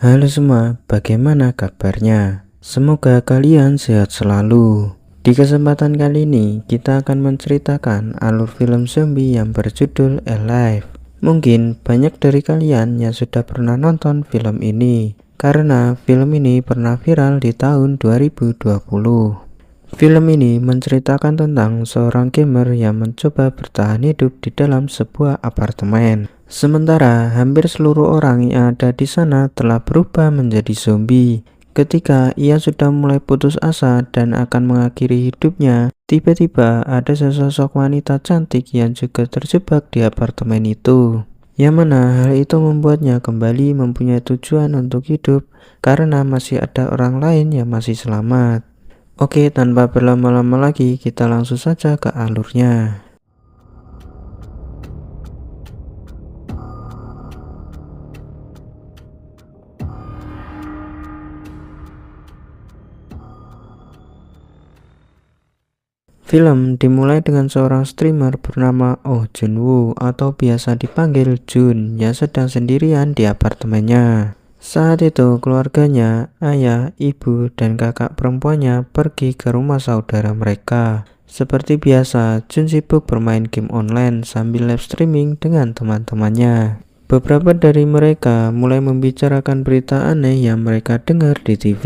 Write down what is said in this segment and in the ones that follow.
Halo semua, bagaimana kabarnya? Semoga kalian sehat selalu. Di kesempatan kali ini, kita akan menceritakan alur film zombie yang berjudul Alive. Mungkin banyak dari kalian yang sudah pernah nonton film ini, karena film ini pernah viral di tahun 2020. Film ini menceritakan tentang seorang gamer yang mencoba bertahan hidup di dalam sebuah apartemen. Sementara hampir seluruh orang yang ada di sana telah berubah menjadi zombie. Ketika ia sudah mulai putus asa dan akan mengakhiri hidupnya, tiba-tiba ada sesosok wanita cantik yang juga terjebak di apartemen itu. Yang mana hal itu membuatnya kembali mempunyai tujuan untuk hidup karena masih ada orang lain yang masih selamat. Oke, tanpa berlama-lama lagi, kita langsung saja ke alurnya. Film dimulai dengan seorang streamer bernama Oh Junwoo atau biasa dipanggil Jun yang sedang sendirian di apartemennya. Saat itu keluarganya, ayah, ibu, dan kakak perempuannya pergi ke rumah saudara mereka. Seperti biasa, Jun sibuk bermain game online sambil live streaming dengan teman-temannya. Beberapa dari mereka mulai membicarakan berita aneh yang mereka dengar di TV.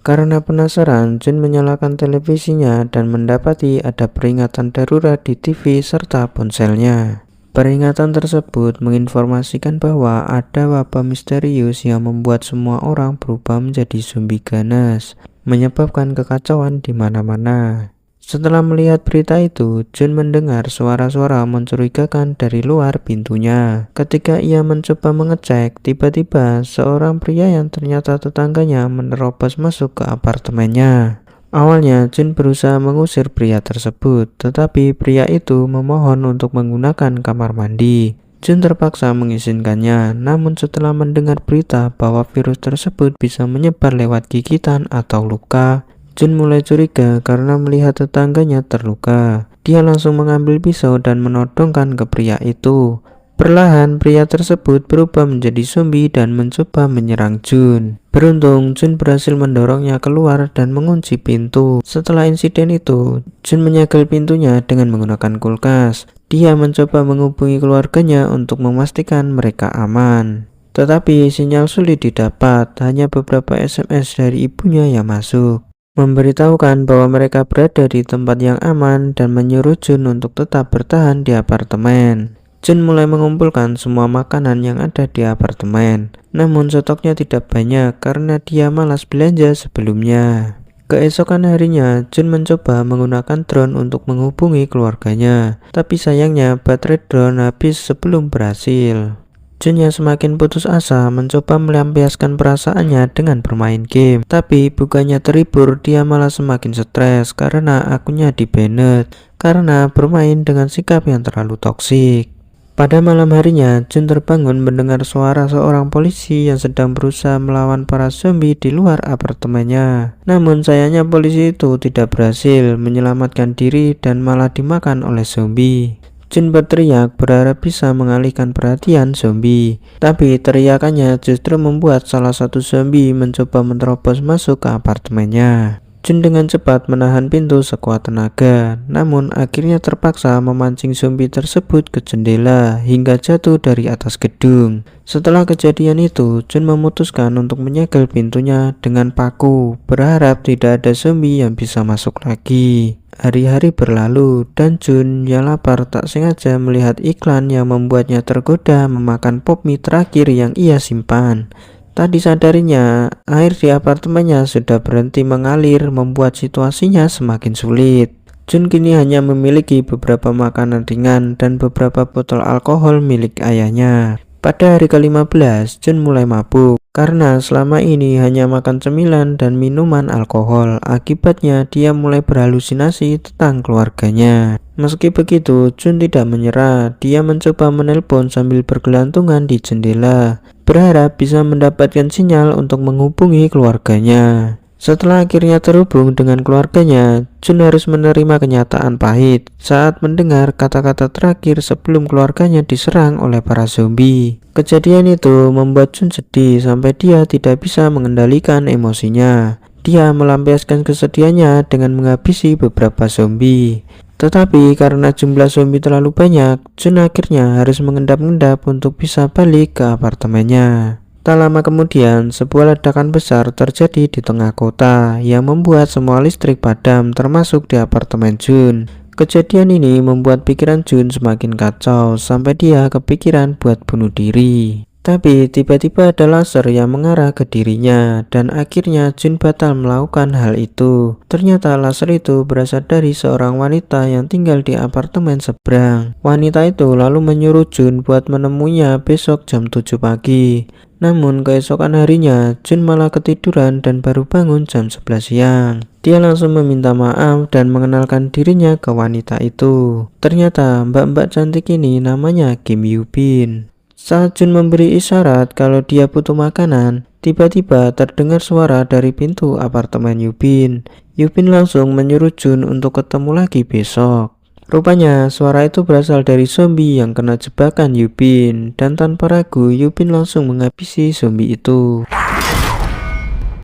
Karena penasaran, Jun menyalakan televisinya dan mendapati ada peringatan darurat di TV serta ponselnya. Peringatan tersebut menginformasikan bahwa ada wabah misterius yang membuat semua orang berubah menjadi zombie ganas, menyebabkan kekacauan di mana-mana. Setelah melihat berita itu, Jun mendengar suara-suara mencurigakan dari luar pintunya. Ketika ia mencoba mengecek, tiba-tiba seorang pria yang ternyata tetangganya menerobos masuk ke apartemennya. Awalnya Jun berusaha mengusir pria tersebut, tetapi pria itu memohon untuk menggunakan kamar mandi. Jun terpaksa mengizinkannya, namun setelah mendengar berita bahwa virus tersebut bisa menyebar lewat gigitan atau luka, Jun mulai curiga karena melihat tetangganya terluka. Dia langsung mengambil pisau dan menodongkan ke pria itu. Perlahan pria tersebut berubah menjadi zombie dan mencoba menyerang Jun. Beruntung Jun berhasil mendorongnya keluar dan mengunci pintu. Setelah insiden itu, Jun menyegel pintunya dengan menggunakan kulkas. Dia mencoba menghubungi keluarganya untuk memastikan mereka aman. Tetapi sinyal sulit didapat, hanya beberapa SMS dari ibunya yang masuk, memberitahukan bahwa mereka berada di tempat yang aman dan menyuruh Jun untuk tetap bertahan di apartemen. Jun mulai mengumpulkan semua makanan yang ada di apartemen, namun stoknya tidak banyak karena dia malas belanja sebelumnya. Keesokan harinya, Jun mencoba menggunakan drone untuk menghubungi keluarganya, tapi sayangnya baterai drone habis sebelum berhasil. Jun yang semakin putus asa mencoba melampiaskan perasaannya dengan bermain game. Tapi bukannya terhibur, dia malah semakin stres karena akunnya di-banned karena bermain dengan sikap yang terlalu toksik. Pada malam harinya, Jun terbangun mendengar suara seorang polisi yang sedang berusaha melawan para zombie di luar apartemennya. Namun sayangnya polisi itu tidak berhasil menyelamatkan diri dan malah dimakan oleh zombie. Jun berteriak berharap bisa mengalihkan perhatian zombie, tapi teriakannya justru membuat salah satu zombie mencoba menerobos masuk ke apartemennya. Jun dengan cepat menahan pintu sekuat tenaga, namun akhirnya terpaksa memancing zombie tersebut ke jendela hingga jatuh dari atas gedung. Setelah kejadian itu, Jun memutuskan untuk menyegel pintunya dengan paku, berharap tidak ada zombie yang bisa masuk lagi. Hari-hari berlalu dan Jun yang lapar tak sengaja melihat iklan yang membuatnya tergoda memakan pop mie terakhir yang ia simpan. Tak disadarinya, air di apartemennya sudah berhenti mengalir, membuat situasinya semakin sulit. Jun kini hanya memiliki beberapa makanan ringan dan beberapa botol alkohol milik ayahnya. Pada hari ke-15, Jun mulai mabuk karena selama ini hanya makan cemilan dan minuman alkohol. Akibatnya dia mulai berhalusinasi tentang keluarganya. Meski begitu, Jun tidak menyerah. Dia mencoba menelpon sambil bergelantungan di jendela, berharap bisa mendapatkan sinyal untuk menghubungi keluarganya. Setelah akhirnya terhubung dengan keluarganya, Jun harus menerima kenyataan pahit saat mendengar kata-kata terakhir sebelum keluarganya diserang oleh para zombie. Kejadian itu membuat Jun sedih sampai dia tidak bisa mengendalikan emosinya. Dia melampiaskan kesedihannya dengan menghabisi beberapa zombie. Tetapi karena jumlah zombie terlalu banyak, Jun akhirnya harus mengendap-endap untuk bisa balik ke apartemennya. Tak lama kemudian, sebuah ledakan besar terjadi di tengah kota yang membuat semua listrik padam termasuk di apartemen Jun. Kejadian ini membuat pikiran Jun semakin kacau sampai dia kepikiran buat bunuh diri. Tapi tiba-tiba ada laser yang mengarah ke dirinya dan akhirnya Jun batal melakukan hal itu. Ternyata laser itu berasal dari seorang wanita yang tinggal di apartemen seberang. Wanita itu lalu menyuruh Jun buat menemuinya besok jam 7 pagi. Namun keesokan harinya Jun malah ketiduran dan baru bangun jam 11 siang. Dia langsung meminta maaf dan mengenalkan dirinya ke wanita itu. Ternyata mbak-mbak cantik ini namanya Kim Yoo Bin. Saat Jun memberi isyarat kalau dia butuh makanan, tiba-tiba terdengar suara dari pintu apartemen Yoo Bin. Yoo Bin langsung menyuruh Jun untuk ketemu lagi besok. Rupanya suara itu berasal dari zombie yang kena jebakan Yoo Bin, dan tanpa ragu Yoo Bin langsung menghabisi zombie itu.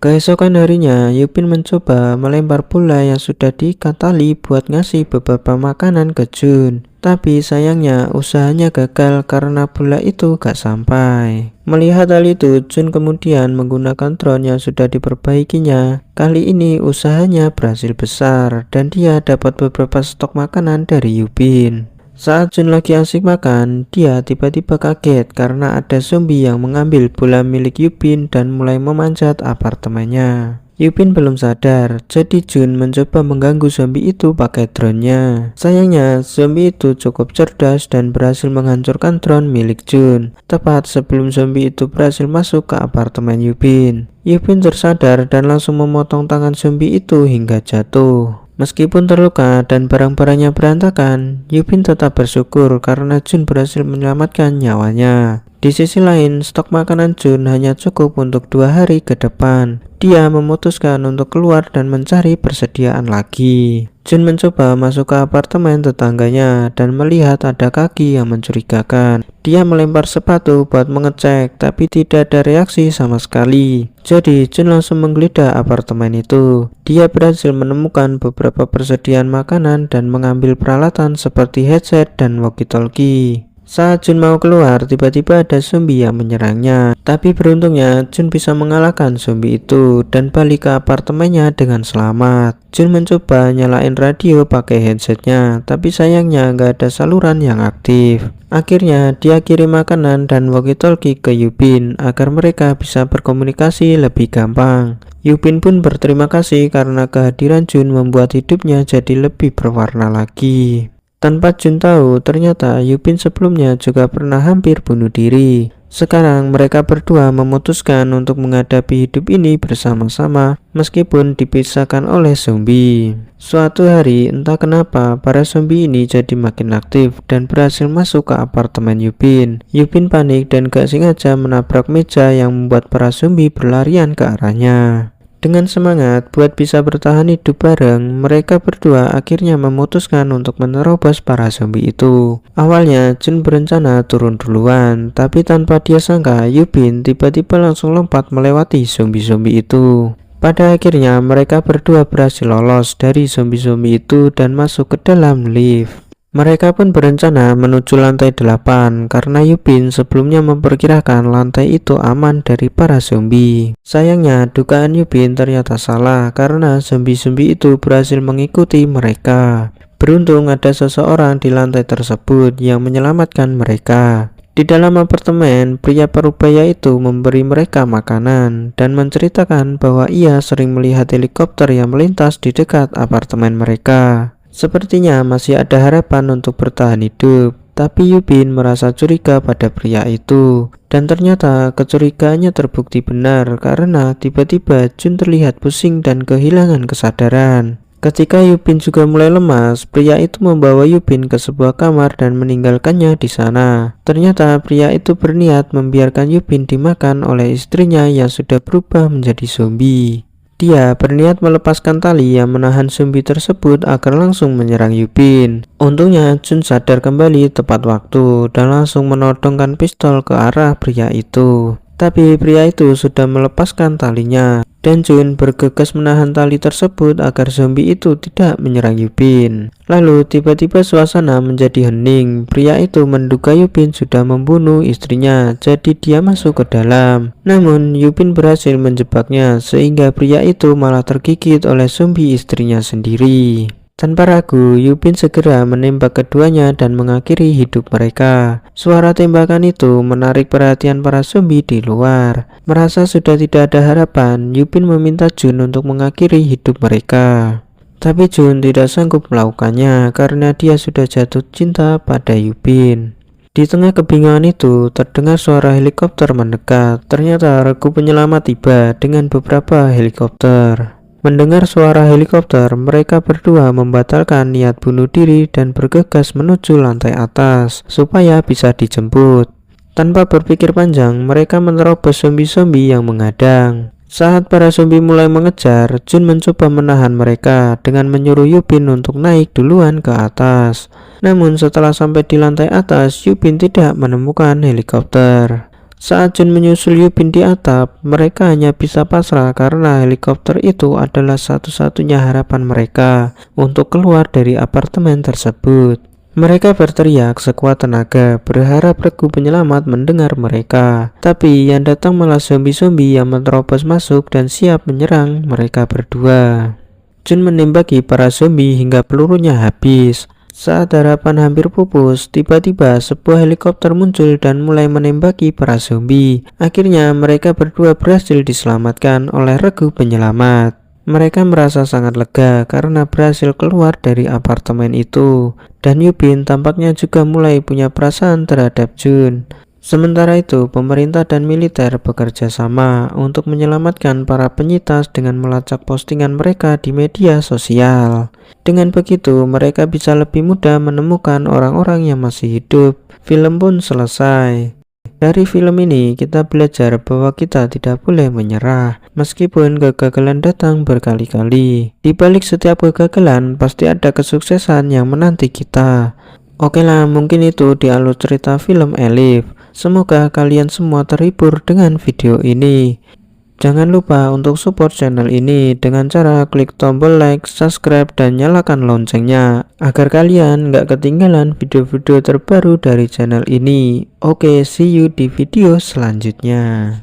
Keesokan harinya, Yoo Bin mencoba melempar bola yang sudah diikat tali buat ngasih beberapa makanan ke Jun. Tapi sayangnya usahanya gagal karena bola itu gak sampai. Melihat hal itu, Jun kemudian menggunakan drone yang sudah diperbaikinya. Kali ini usahanya berhasil besar dan dia dapat beberapa stok makanan dari Yoo Bin. Saat Jun lagi asik makan, dia tiba-tiba kaget karena ada zombie yang mengambil bola milik Yoo Bin dan mulai memanjat apartemennya. Yoo Bin belum sadar, jadi Jun mencoba mengganggu zombie itu pakai drone-nya. Sayangnya, zombie itu cukup cerdas dan berhasil menghancurkan drone milik Jun, tepat sebelum zombie itu berhasil masuk ke apartemen Yoo Bin. Yoo Bin tersadar dan langsung memotong tangan zombie itu hingga jatuh. Meskipun terluka dan barang-barangnya berantakan, Yoo Bin tetap bersyukur karena Jun berhasil menyelamatkan nyawanya. Di sisi lain, stok makanan Jun hanya cukup untuk 2 hari ke depan. Dia memutuskan untuk keluar dan mencari persediaan lagi. Jun mencoba masuk ke apartemen tetangganya dan melihat ada kaki yang mencurigakan. Dia melempar sepatu buat mengecek, tapi tidak ada reaksi sama sekali. Jadi Jun langsung menggeledah apartemen itu. Dia berhasil menemukan beberapa persediaan makanan dan mengambil peralatan seperti headset dan walkie-talkie. Saat Jun mau keluar, tiba-tiba ada zombie yang menyerangnya. Tapi beruntungnya Jun bisa mengalahkan zombie itu dan balik ke apartemennya dengan selamat. Jun mencoba nyalain radio pakai headsetnya, tapi sayangnya nggak ada saluran yang aktif. Akhirnya dia kirim makanan dan walkie-talkie ke Yoo Bin agar mereka bisa berkomunikasi lebih gampang. Yoo Bin pun berterima kasih karena kehadiran Jun membuat hidupnya jadi lebih berwarna lagi. Tanpa Jun tahu, ternyata Yoo Bin sebelumnya juga pernah hampir bunuh diri. Sekarang mereka berdua memutuskan untuk menghadapi hidup ini bersama-sama meskipun dipisahkan oleh zombie. Suatu hari, entah kenapa para zombie ini jadi makin aktif dan berhasil masuk ke apartemen Yoo Bin. Yoo Bin panik dan gak sengaja menabrak meja yang membuat para zombie berlarian ke arahnya. Dengan semangat buat bisa bertahan hidup bareng, mereka berdua akhirnya memutuskan untuk menerobos para zombie itu. Awalnya Jun berencana turun duluan, tapi tanpa dia sangka Yoo Bin tiba-tiba langsung lompat melewati zombie-zombie itu. Pada akhirnya mereka berdua berhasil lolos dari zombie-zombie itu dan masuk ke dalam lift. Mereka pun berencana menuju lantai 8 karena Yoo Bin sebelumnya memperkirakan lantai itu aman dari para zombie. Sayangnya dugaan Yoo Bin ternyata salah karena zombie-zombie itu berhasil mengikuti mereka. Beruntung ada seseorang di lantai tersebut yang menyelamatkan mereka. Di dalam apartemen, pria parubaya itu memberi mereka makanan dan menceritakan bahwa ia sering melihat helikopter yang melintas di dekat apartemen mereka. Sepertinya masih ada harapan untuk bertahan hidup, tapi Yoo Bin merasa curiga pada pria itu. Dan ternyata kecurigaannya terbukti benar karena tiba-tiba Jun terlihat pusing dan kehilangan kesadaran. Ketika Yoo Bin juga mulai lemas, pria itu membawa Yoo Bin ke sebuah kamar dan meninggalkannya di sana. Ternyata pria itu berniat membiarkan Yoo Bin dimakan oleh istrinya yang sudah berubah menjadi zombie. Dia berniat melepaskan tali yang menahan zombie tersebut agar langsung menyerang Yupin. Untungnya Jun sadar kembali tepat waktu dan langsung menodongkan pistol ke arah pria itu. Tapi pria itu sudah melepaskan talinya dan Jun bergegas menahan tali tersebut agar zombie itu tidak menyerang Yupin. Lalu tiba-tiba suasana menjadi hening. Pria itu menduga Yupin sudah membunuh istrinya, jadi dia masuk ke dalam. Namun Yupin berhasil menjebaknya sehingga pria itu malah tergigit oleh zombie istrinya sendiri. Tanpa ragu, Yupin segera menembak keduanya dan mengakhiri hidup mereka. Suara tembakan itu menarik perhatian para zombie di luar. Merasa sudah tidak ada harapan, Yupin meminta Jun untuk mengakhiri hidup mereka. Tapi Jun tidak sanggup melakukannya karena dia sudah jatuh cinta pada Yupin. Di tengah kebingungan itu, terdengar suara helikopter mendekat. Ternyata regu penyelamat tiba dengan beberapa helikopter. Mendengar suara helikopter, mereka berdua membatalkan niat bunuh diri dan bergegas menuju lantai atas supaya bisa dijemput. Tanpa berpikir panjang, mereka menerobos zombie-zombie yang menghadang. Saat para zombie mulai mengejar, Jun mencoba menahan mereka dengan menyuruh Yupin untuk naik duluan ke atas. Namun setelah sampai di lantai atas, Yupin tidak menemukan helikopter. Saat Jun menyusul Yupin di atap, mereka hanya bisa pasrah karena helikopter itu adalah satu-satunya harapan mereka untuk keluar dari apartemen tersebut. Mereka berteriak sekuat tenaga, berharap regu penyelamat mendengar mereka. Tapi yang datang malah zombie-zombie yang menerobos masuk dan siap menyerang mereka berdua. Jun menembaki para zombie hingga pelurunya habis. Saat harapan hampir pupus, tiba-tiba sebuah helikopter muncul dan mulai menembaki para zombie. Akhirnya mereka berdua berhasil diselamatkan oleh regu penyelamat. Mereka merasa sangat lega karena berhasil keluar dari apartemen itu. Dan Yupin tampaknya juga mulai punya perasaan terhadap Jun. Sementara itu, pemerintah dan militer bekerja sama untuk menyelamatkan para penyintas dengan melacak postingan mereka di media sosial. Dengan begitu, mereka bisa lebih mudah menemukan orang-orang yang masih hidup. Film pun selesai. Dari film ini, kita belajar bahwa kita tidak boleh menyerah, meskipun kegagalan datang berkali-kali. Di balik setiap kegagalan, pasti ada kesuksesan yang menanti kita. Oke lah, mungkin itu di alur cerita film Elif. Semoga kalian semua terhibur dengan video ini. Jangan lupa untuk support channel ini dengan cara klik tombol like, subscribe, dan nyalakan loncengnya agar kalian gak ketinggalan video-video terbaru dari channel ini. Oke, see you di video selanjutnya.